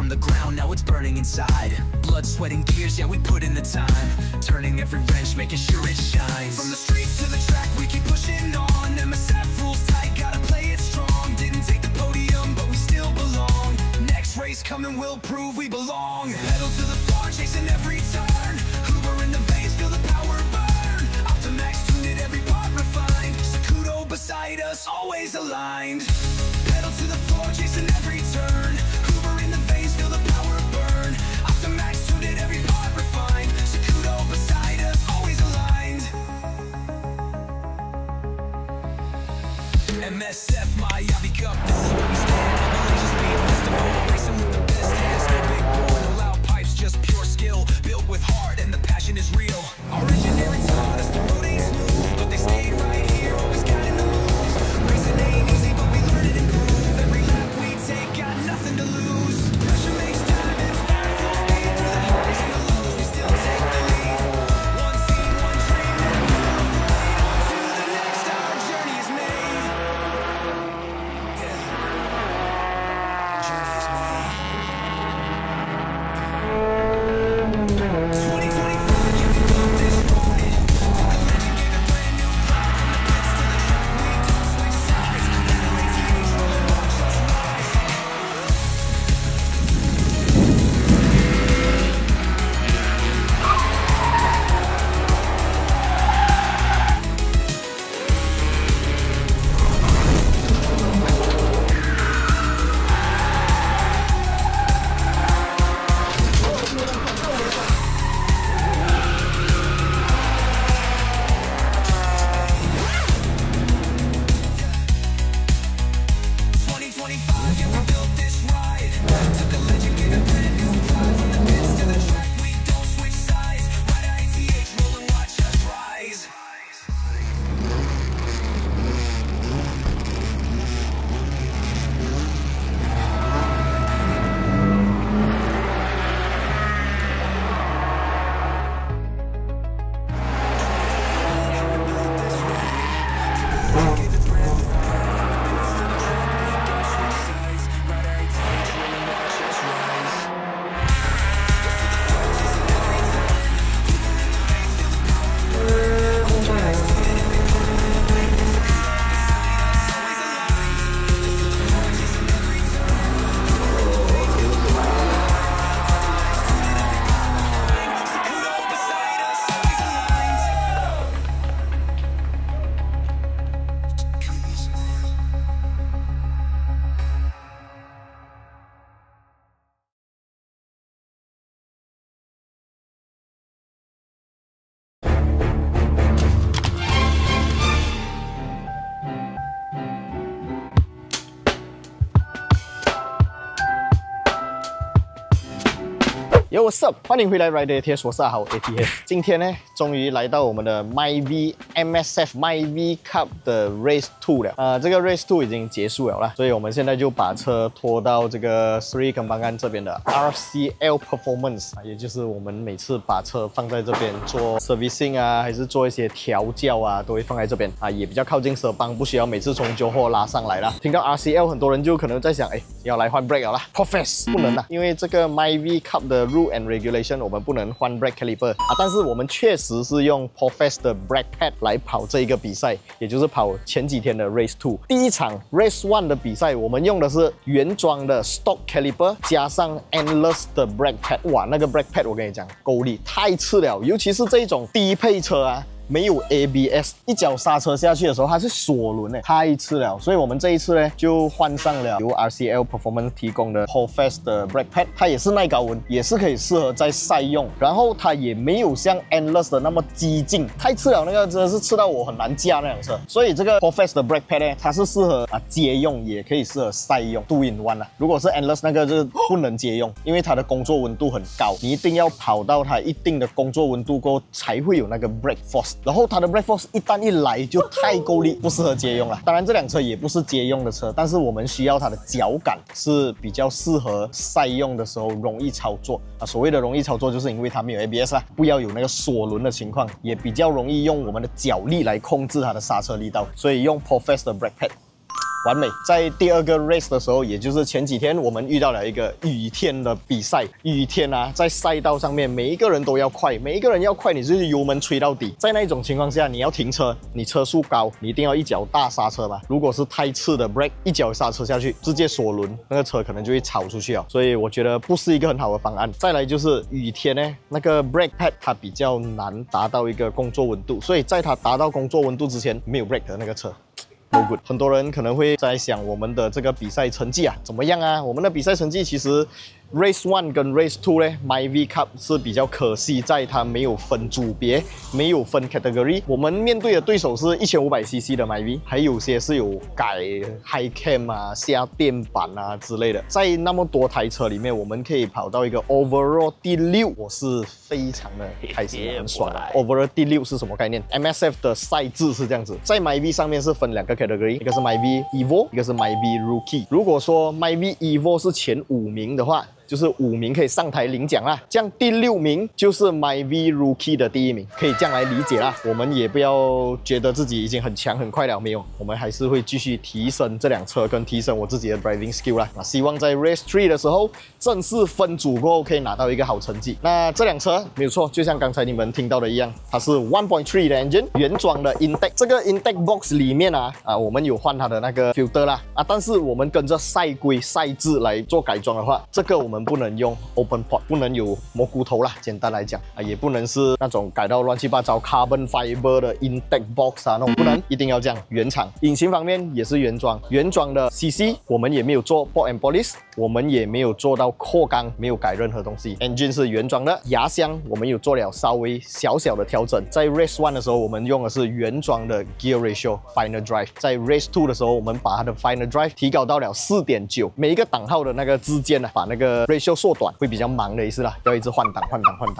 from the ground, now it's burning inside. Blood, sweat, and tears, yeah, we put in the time. Turning every wrench, making sure it shines. From the streets to the track, we keep pushing on. MSF rules tight, gotta play it strong. Didn't take the podium, but we still belong. Next race coming, we'll prove we belong. Pedal to the floor, chasing every turn. Hoover in the veins, feel the power burn. Optimax tuned it, every part refined. Sakudo beside us, always aligned. Pedal to the floor, chasing every turn. Hoover in the veins, feel the power burn. Optimax tuned it, every part refined. Sakudo beside us, always aligned. MSF, Miami Cup, this is where we stand. Malaysia Speed Festival, racing with the best hands. No big boy, no loud pipes, just pure skill. Built with heart and the passion is real. Our engineering taught us the road ain't smooth, but they stayed right here, always guiding the moves. Racing ain't easy, but we learn it and groove. Every lap we take, got nothing to lose. Pressure makes time and fire full speed. Through the highs and the lows, we still take the lead. One scene, one dream, never afraid. On to the next, our journey is made. Yeah. Journey is made. 2025, you can love this ride. Took a legend, gave it brand new pride. From the pits to the track, we don't switch sides. Battle ATH, roll and watch us rise. Yo, what's up？ 欢迎回来 Rider ATH， 我是阿豪 ATH。今天呢，终于来到我们的 MyV MSF MyV Cup 的 Race 2了。这个 Race 2已经结束了啦，所以我们现在就把车拖到这个 Sri Kembangan 这边的 RCL Performance， 也就是我们每次把车放在这边做 servicing 啊，还是做一些调教啊，都会放在这边啊，也比较靠近蛇邦，不需要每次从Johor拉上来啦。听到 RCL， 很多人就可能在想，要来换 brake 了啦 ，Profess 不能啦，因为这个 MyV Cup 的 Rule and Regulation 我们不能换 brake caliper 啊，但是我们确实是用 Profess 的 brake pad 来跑这一个比赛，也就是跑前几天的 Race 2。第一场 Race 1的比赛，我们用的是原装的 Stock caliper 加上 Endless 的 brake pad， 哇，那个 brake pad 我跟你讲，够力，太刺了，尤其是这种低配车啊。没有 ABS， 一脚刹车下去的时候它是锁轮的，太刺了。所以我们这一次呢就换上了由 RCL Performance 提供的 Profess 的 brake pad， 它也是耐高温，也是可以适合在赛用。然后它也没有像 Endless 的那么激进，太刺了，那个真的是刺到我很难驾那辆车。所以这个 Profess 的 brake pad 呢，它是适合街用，也可以适合赛用 2 in 1啦。如果是 Endless 那个就不能街用，因为它的工作温度很高，你一定要跑到它一定的工作温度过后才会有那个 brake force。然后它的 brake force 一旦一来就太够力，不适合街用了。当然这辆车也不是街用的车，但是我们需要它的脚感是比较适合赛用的时候容易操作啊。所谓的容易操作，就是因为它没有 ABS 啦，不要有那个锁轮的情况，也比较容易用我们的脚力来控制它的刹车力道，所以用 Profess 的 brake pad。完美。在第二个 race 的时候，也就是前几天，我们遇到了一个雨天的比赛。雨天啊，在赛道上面，每一个人都要快，每一个人要快，你就是油门吹到底。在那种情况下，你要停车，你车速高，你一定要一脚大刹车嘛。如果是太次的 brake， 一脚刹车下去，直接锁轮，那个车可能就会超出去啊。所以我觉得不是一个很好的方案。再来就是雨天呢，那个 brake pad 它比较难达到一个工作温度，所以在它达到工作温度之前，没有 brake 的那个车。No good。很多人可能会在想我们的这个比赛成绩啊怎么样啊？我们的比赛成绩其实 Race 1跟 Race 2呢 ，MyV Cup 是比较可惜，在它没有分组别，没有分 category。我们面对的对手是1500cc 的 MyV， 还有些是有改 High Cam 啊、下电板啊之类的。在那么多台车里面，我们可以跑到一个 Overall 第6，我是非常的开心，很爽的。Overall 第6是什么概念 ？MSF 的赛制是这样子，在 MyV 上面是分2个 category， 一个是 MyV Evo， 一个是 MyV Rookie。如果说 MyV Evo 是前5名的话，就是5名可以上台领奖啦，这样第6名就是 MyV Rookie 的第1名，可以这样来理解啦。我们也不要觉得自己已经很强很快了，没有，我们还是会继续提升这辆车跟提升我自己的 driving skill 啦。希望在 Race 3的时候正式分组过后可以拿到一个好成绩。那这辆车没有错，就像刚才你们听到的一样，它是 1.3 的 engine， 原装的 intake。这个 intake box 里面我们有换它的那个 filter 啦但是我们跟着赛规赛制来做改装的话，这个我们不能用 open pot， 不能有蘑菇头啦，简单来讲也不能是那种改到乱七八糟 carbon fiber 的 intake box那种不能，一定要这样原厂。引擎方面也是原装，原装的 CC 我们也没有做 port and polish， 我们也没有做到扩缸，没有改任何东西。engine 是原装的，牙箱我们有做了稍微小小的调整。在 Race 1的时候，我们用的是原装的 gear ratio final drive， 在 Race 2的时候，我们把它的 final drive 提高到了 4.9， 每一个档号的那个之间把那个 ratio 缩短，会比较忙的意思啦，要一直换挡。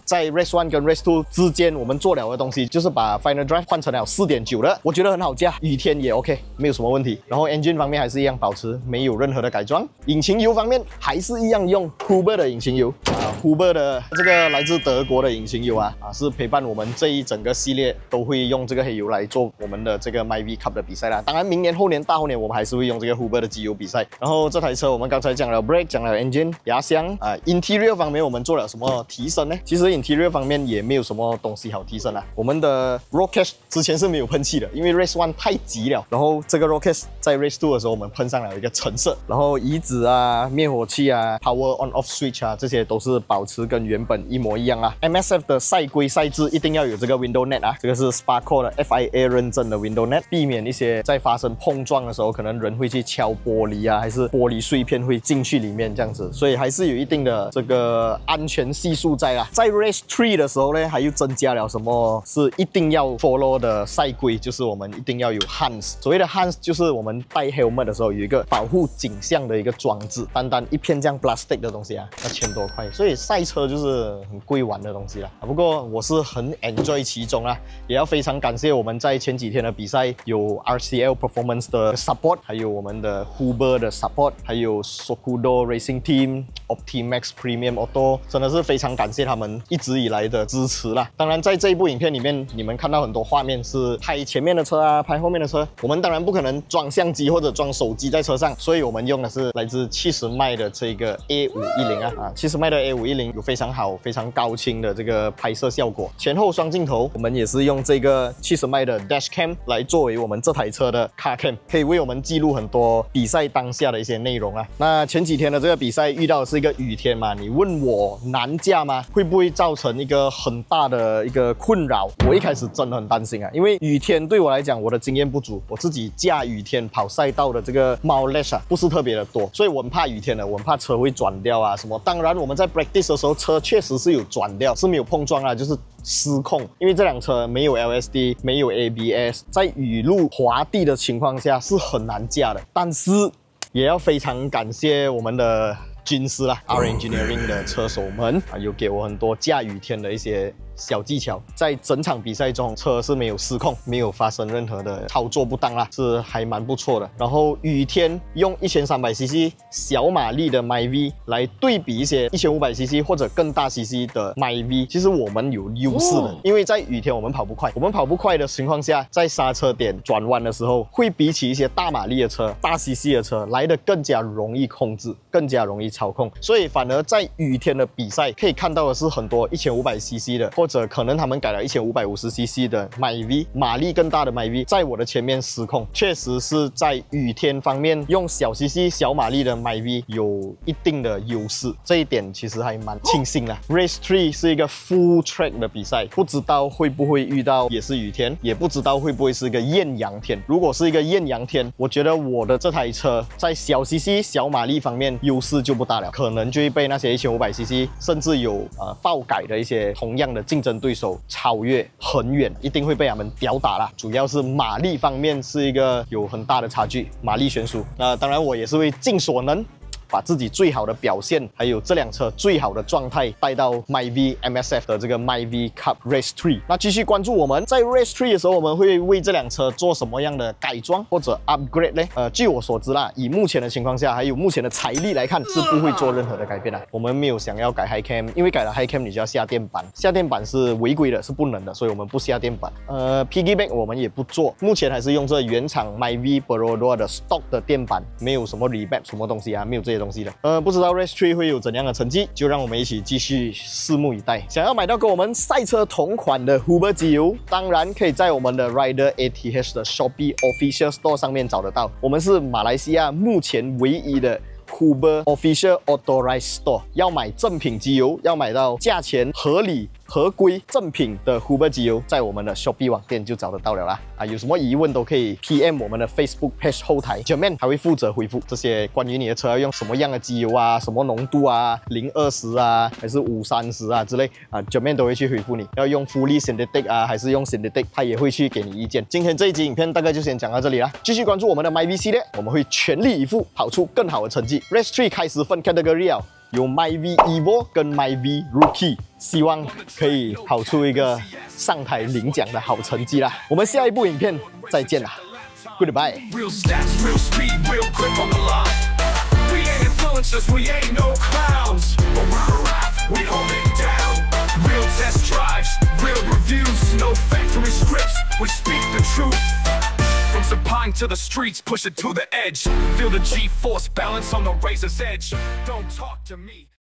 在 Race 1跟 Race 2之间，我们做了的东西就是把 final drive 换成了 4.9 的，我觉得很好驾，雨天也 OK， 没有什么问题。然后 engine 方面还是一样保持，没有任何的改装。引擎油方面还是一样用 Huber 的引擎油Huber 的这个来自德国的引擎油是陪伴我们这一整个系列，都会用这个黑油来做我们的这个 MyV Cup 的比赛啦。当然，明年、后年、大后年我们还是会用这个 Huber 的机油比赛。然后这台车我们刚才讲了 brake， 讲了 engine、牙箱interior 方面我们做了什么提升呢？其实 interior 方面也没有什么东西好提升我们的 roll cage 之前是没有喷漆的，因为 Race 1太急了。然后这个 roll cage 在 Race 2的时候我们喷上了一个橙色。然后椅子灭火器power on off switch这些都是保持跟原本一模一样MSF 的赛规赛制一定要有这个 window net 这个是 Sparco 的 FIA 认证的 window net， 避免一些在发生碰撞的时候，可能人会去敲玻璃还是玻璃碎片会进去里面这样子，所以还是有一定的这个安全系数在在 Race 3的时候呢，还又增加了什么是一定要 follow 的赛规，就是我们一定要有 Hans。所谓的 Hans 就是我们戴 helmet 的时候有一个保护颈项的一个装置，单一片这样 plastic 的东西要1000多块，所以赛车就是很贵玩的东西不过我是很 enjoy 其中也要非常感谢我们在前几天的比赛有 RCL Performance 的 support， 还有我们的 Huber 的 support， 还有 Sokudo Racing Team、Optimax Premium Auto， 真的是非常感谢他们一直以来的支持啦。当然在这一部影片里面，你们看到很多画面是拍前面的车拍后面的车，我们当然不可能装相机或者装手机在车上，所以我们用的是来自70迈的这个 A510 70迈的 A510 有非常好、非常高清的这个拍摄效果，前后双镜头，我们也是用这个70迈的 Dash Cam 来作为我们这台车的 Car Cam， 可以为我们记录很多比赛当下的一些内容那前几天的这个比赛遇到的是一个雨天嘛，你问我难驾吗？会不会造成一个很大的一个困扰？我一开始真的很担心因为雨天对我来讲，我的经验不足，我自己驾雨天跑赛道的这个 mileage不是特别的多，所以我很怕雨天的，我很怕车会转掉什么。当然我们在 practice 的时候，车确实是有转掉，是没有碰撞就是失控，因为这辆车没有 LSD， 没有 ABS， 在雨路滑地的情况下是很难驾的。但是也要非常感谢我们的军师R Engineering 的车手们有给我很多驾雨天的一些小技巧，在整场比赛中车是没有失控，没有发生任何的操作不当啦，是还蛮不错的。然后雨天用1300cc 小马力的 MyV 来对比一些1500cc 或者更大 cc 的 MyV， 其实我们有优势的，因为在雨天我们跑不快，我们跑不快的情况下，在刹车点转弯的时候，会比起一些大马力的车、大 cc 的车来得更加容易控制，更加容易操控。所以反而在雨天的比赛可以看到的是很多1500cc 的，或者可能他们改了1550cc 的 MyV， 马力更大的 MyV 在我的前面失控，确实是在雨天方面用小 cc 小马力的 MyV 有一定的优势，这一点其实还蛮庆幸的。Race 3是一个 full track 的比赛，不知道会不会遇到也是雨天，也不知道会不会是一个艳阳天。如果是一个艳阳天，我觉得我的这台车在小 cc 小马力方面优势就不大了，可能就会被那些1500cc 甚至有爆改的一些同样的竞争对手超越很远，一定会被他们吊打啦。主要是马力方面是一个有很大的差距，马力悬殊。当然我也是会尽所能，把自己最好的表现，还有这辆车最好的状态带到 MyV MSF 的这个 MyV Cup Race 3。那继续关注我们在 Race 3的时候，我们会为这辆车做什么样的改装或者 upgrade 呢？据我所知啦，以目前的情况下，还有目前的财力来看，是不会做任何的改变的。我们没有想要改 High Cam， 因为改了 High Cam 你就要下电板，下电板是违规的，是不能的，所以我们不下电板。Piggyback 我们也不做，目前还是用这原厂 MyV Barodo 的 stock 的电板，没有什么 rebap 什么东西啊，没有这些东西的。不知道 Race 3会有怎样的成绩，就让我们一起继续拭目以待。想要买到跟我们赛车同款的 Huber 机油，当然可以在我们的 Rider ATH 的 Shopee Official Store 上面找得到。我们是马来西亚目前唯一的Huber Official Authorized Store， 要买正品机油，要买到价钱合理合规正品的 Huber 机油，在我们的 Shopee 网店就找得到了啦。有什么疑问都可以 PM 我们的 Facebook Page 后台 Jermaine 还会负责回复这些关于你的车要用什么样的机油啊，什么浓度啊，020啊，还是530啊之类Jermaine 都会去回复你。要用 Fully Synthetic 啊，还是用 Synthetic， 他也会去给你意见。今天这一集影片大概就先讲到这里啦，继续关注我们的 MyV 系列，我们会全力以赴跑出更好的成绩。Race 3开始分 category 了，有 MyV Evo 跟 MyV Rookie， 希望可以跑出一个上台领奖的好成绩啦。我们下一部影片再见啦 ，Goodbye。Real stats, real speed, real grip on the line. We ain't influencers, we ain't no clowns. But we're alive, we hold it down. Real test drives, real reviews, no factory scripts. We speak the truth. From Zapine to the streets, push it to the edge. Feel the G-force balance on the razor's edge. Don't talk to me.